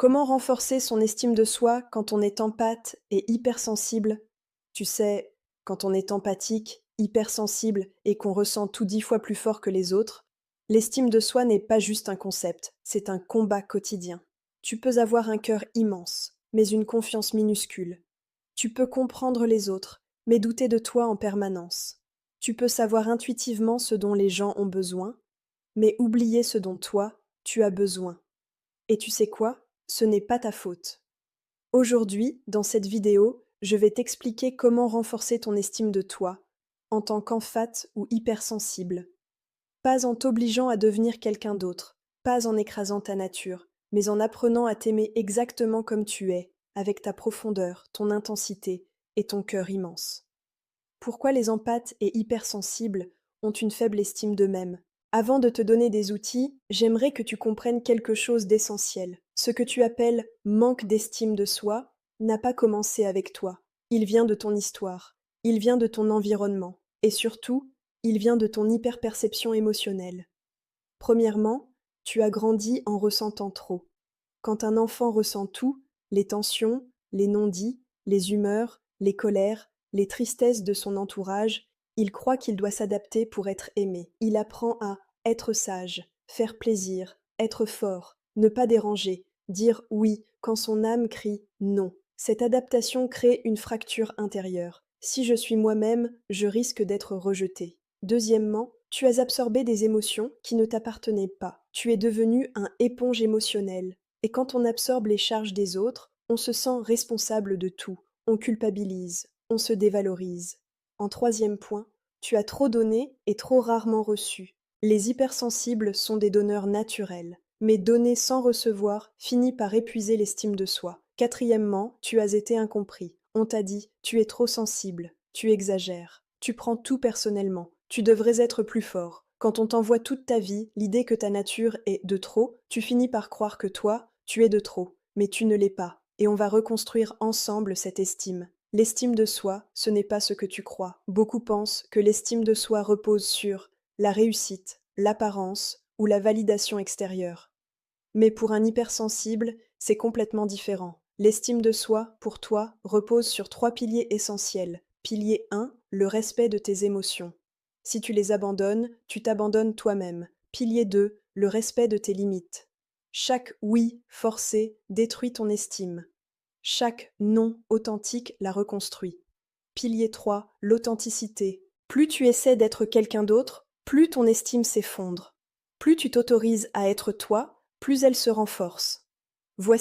Comment renforcer son estime de soi quand on est empathe et hypersensible? Tu sais, quand on est empathique, hypersensible et qu'on ressent tout 10 fois plus fort que les autres, l'estime de soi n'est pas juste un concept, c'est un combat quotidien. Tu peux avoir un cœur immense, mais une confiance minuscule. Tu peux comprendre les autres, mais douter de toi en permanence. Tu peux savoir intuitivement ce dont les gens ont besoin, mais oublier ce dont toi, tu as besoin. Et tu sais quoi? Ce n'est pas ta faute. Aujourd'hui, dans cette vidéo, je vais t'expliquer comment renforcer ton estime de toi, en tant qu'emphate ou hypersensible. Pas en t'obligeant à devenir quelqu'un d'autre, pas en écrasant ta nature, mais en apprenant à t'aimer exactement comme tu es, avec ta profondeur, ton intensité et ton cœur immense. Pourquoi les empathes et hypersensibles ont une faible estime d'eux-mêmes? Avant de te donner des outils, j'aimerais que tu comprennes quelque chose d'essentiel. Ce que tu appelles manque d'estime de soi n'a pas commencé avec toi. Il vient de ton histoire, il vient de ton environnement, et surtout, il vient de ton hyperperception émotionnelle. Premièrement, tu as grandi en ressentant trop. Quand un enfant ressent tout, les tensions, les non-dits, les humeurs, les colères, les tristesses de son entourage, il croit qu'il doit s'adapter pour être aimé. Il apprend à être sage, faire plaisir, être fort, ne pas déranger, dire oui quand son âme crie non. Cette adaptation crée une fracture intérieure. Si je suis moi-même, je risque d'être rejeté. Deuxièmement, tu as absorbé des émotions qui ne t'appartenaient pas. Tu es devenu un éponge émotionnelle. Et quand on absorbe les charges des autres, on se sent responsable de tout, on culpabilise, on se dévalorise. En troisième point, tu as trop donné et trop rarement reçu. Les hypersensibles sont des donneurs naturels, mais donner sans recevoir finit par épuiser l'estime de soi. Quatrièmement, tu as été incompris. On t'a dit, tu es trop sensible, tu exagères, tu prends tout personnellement, tu devrais être plus fort. Quand on t'envoie toute ta vie l'idée que ta nature est de trop, tu finis par croire que toi, tu es de trop, mais tu ne l'es pas, et on va reconstruire ensemble cette estime. L'estime de soi, ce n'est pas ce que tu crois. Beaucoup pensent que l'estime de soi repose sur la réussite, l'apparence ou la validation extérieure. Mais pour un hypersensible, c'est complètement différent. L'estime de soi, pour toi, repose sur trois piliers essentiels. Pilier 1, le respect de tes émotions. Si tu les abandonnes, tu t'abandonnes toi-même. Pilier 2, le respect de tes limites. Chaque oui forcé détruit ton estime. Chaque non authentique la reconstruit. Pilier 3, l'authenticité. Plus tu essaies d'être quelqu'un d'autre, plus ton estime s'effondre. Plus tu t'autorises à être toi, plus elle se renforce. Voici